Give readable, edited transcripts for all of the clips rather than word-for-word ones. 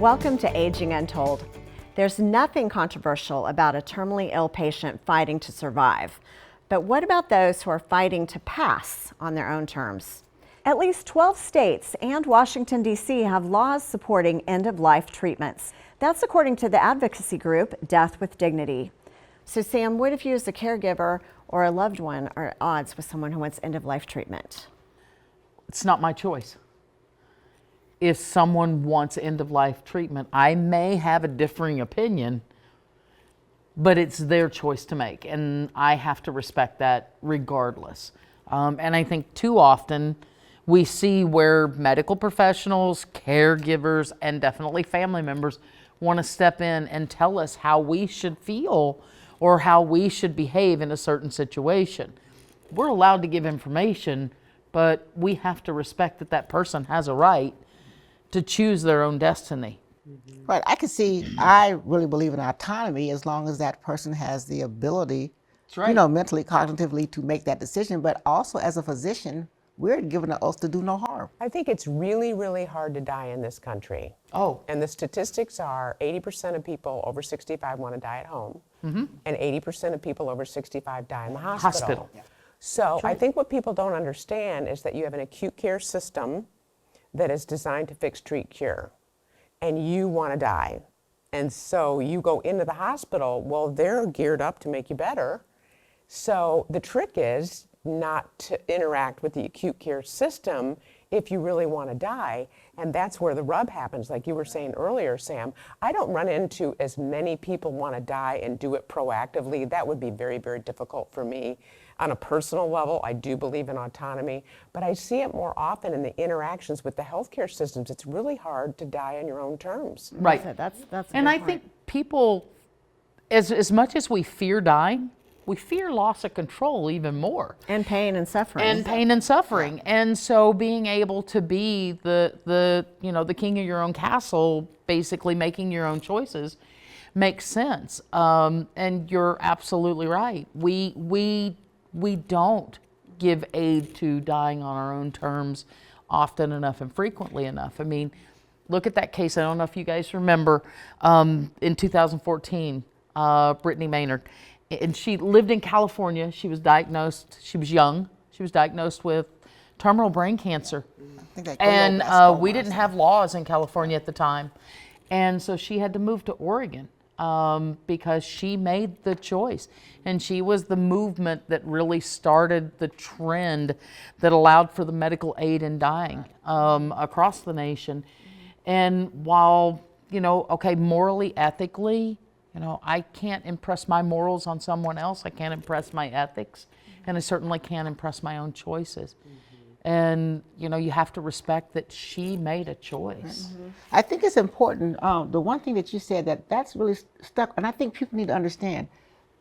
Welcome to Aging Untold. There's nothing controversial about a terminally ill patient fighting to survive. But what about those who are fighting to pass on their own terms? At least 12 states and Washington, D.C. have laws supporting end-of-life treatments. That's according to the advocacy group Death with Dignity. So Sam, what if you as a caregiver or a loved one are at odds with someone who wants end-of-life treatment? It's not my choice. If someone wants end-of-life treatment, I may have a differing opinion, but it's their choice to make, and I have to respect that regardless. And I think too often we see where medical professionals, caregivers, and definitely family members want to step in and tell us how we should feel or how we should behave in a certain situation. We're allowed to give information, but we have to respect that that person has a right to choose their own destiny. Right, I really believe in autonomy as long as that person has the ability, right. Mentally, cognitively to make that decision, but also as a physician, we're given an oath to do no harm. I think it's really, really hard to die in this country. Oh. And the statistics are 80% of people over 65 want to die at home, and 80% of people over 65 die in the hospital. Yeah. So I think what people don't understand is that you have an acute care system that is designed to fix, treat, cure, and you want to die. And so you go into the hospital, well, they're geared up to make you better. So the trick is not to interact with the acute care system if you really want to die. And that's where the rub happens. Like you were saying earlier, Sam, I don't run into as many people want to die and do it proactively. That would be very, very difficult for me. On a personal level, I do believe in autonomy, but I see it more often in the interactions with the healthcare systems. It's really hard to die on your own terms. Right. That's And I think people, as much as we fear dying, we fear loss of control even more. And pain and suffering. And pain and suffering. And so being able to be the king of your own castle, basically making your own choices, makes sense. And you're absolutely right. We don't give aid to dying on our own terms often enough and frequently enough. I mean, look at that case. I don't know if you guys remember in 2014, Brittany Maynard. And she lived in California. She was diagnosed, she was young. She was diagnosed with terminal brain cancer. And we didn't have laws in California at the time. And so she had to move to Oregon because she made the choice. And she was the movement that really started the trend that allowed for the medical aid in dying across the nation. And while, morally, ethically, I can't impress my morals on someone else. I can't impress my ethics. And I certainly can't impress my own choices. And, you have to respect that she made a choice. I think it's important, the one thing that you said that's really stuck, and I think people need to understand,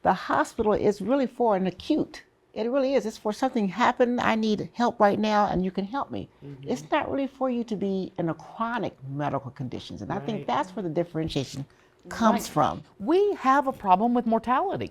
the hospital is really for an acute. It really is. It's for something happened, I need help right now, and you can help me. It's not really for you to be in a chronic medical conditions. And I think that's where the differentiation comes from. We have a problem with mortality.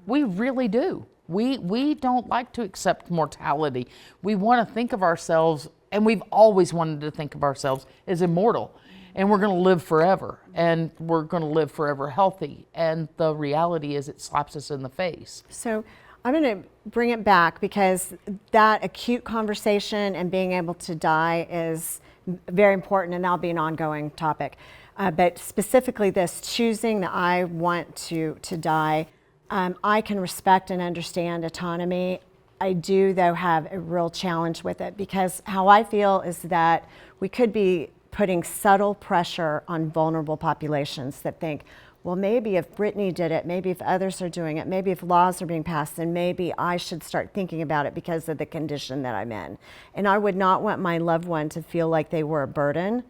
We really do. We don't like to accept mortality. We want to think of ourselves, and we've always wanted to think of ourselves as immortal, and we're going to live forever, and we're going to live forever healthy. And the reality is it slaps us in the face. So I'm going to bring it back because that acute conversation and being able to die is very important, and that'll be an ongoing topic. But specifically this, choosing that I want to die, I can respect and understand autonomy. I do, though, have a real challenge with it because how I feel is that we could be putting subtle pressure on vulnerable populations that think, well, maybe if Brittany did it, maybe if others are doing it, maybe if laws are being passed, then maybe I should start thinking about it because of the condition that I'm in. And I would not want my loved one to feel like they were a burden.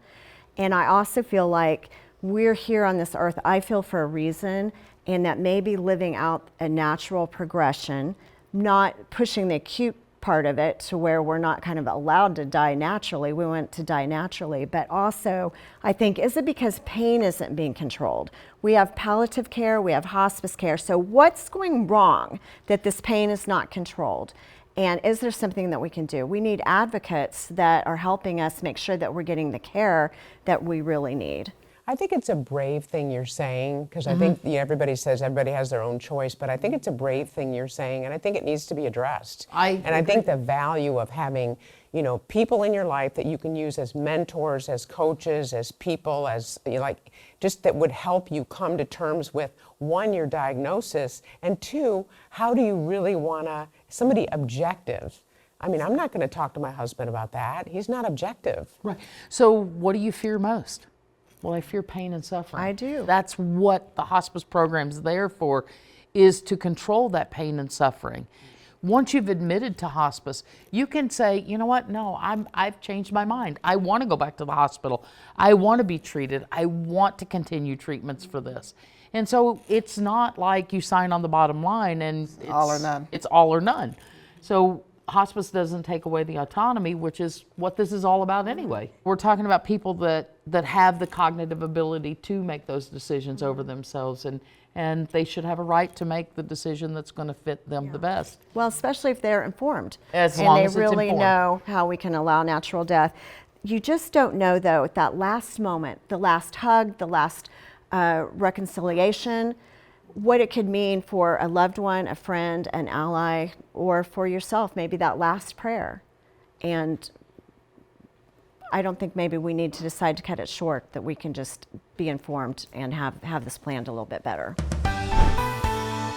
And I also feel like we're here on this earth, I feel, for a reason, and that maybe living out a natural progression, not pushing the acute part of it to where we're not kind of allowed to die naturally. We want to die naturally, but also I think, is it because pain isn't being controlled? We have palliative care, we have hospice care. So what's going wrong that this pain is not controlled? And is there something that we can do? We need advocates that are helping us make sure that we're getting the care that we really need. I think it's a brave thing you're saying, because I think everybody says everybody has their own choice, but I think it's a brave thing you're saying, and I think it needs to be addressed. I think the value of having, people in your life that you can use as mentors, as coaches, as people, as just that would help you come to terms with, one, your diagnosis, and two, how do you really want to, somebody objective. I mean, I'm not going to talk to my husband about that. He's not objective. Right. So what do you fear most? Well, I fear pain and suffering. I do. That's what the hospice program's there for, is to control that pain and suffering. Once you've admitted to hospice, you can say, you know what, no, I've changed my mind. I want to go back to the hospital. I want to be treated. I want to continue treatments for this. And so it's not like you sign on the bottom line and it's all or none. It's all or none. So hospice doesn't take away the autonomy, which is what this is all about anyway. We're talking about people that have the cognitive ability to make those decisions over themselves, and they should have a right to make the decision that's going to fit them the best. Well, especially if they're informed. As long as and it's they really informed. know how we can allow natural death. You just don't know, though, at that last moment, the last hug, the last reconciliation, what it could mean for a loved one, a friend, an ally, or for yourself, maybe that last prayer. And I don't think maybe we need to decide to cut it short, that we can just be informed and have this planned a little bit better.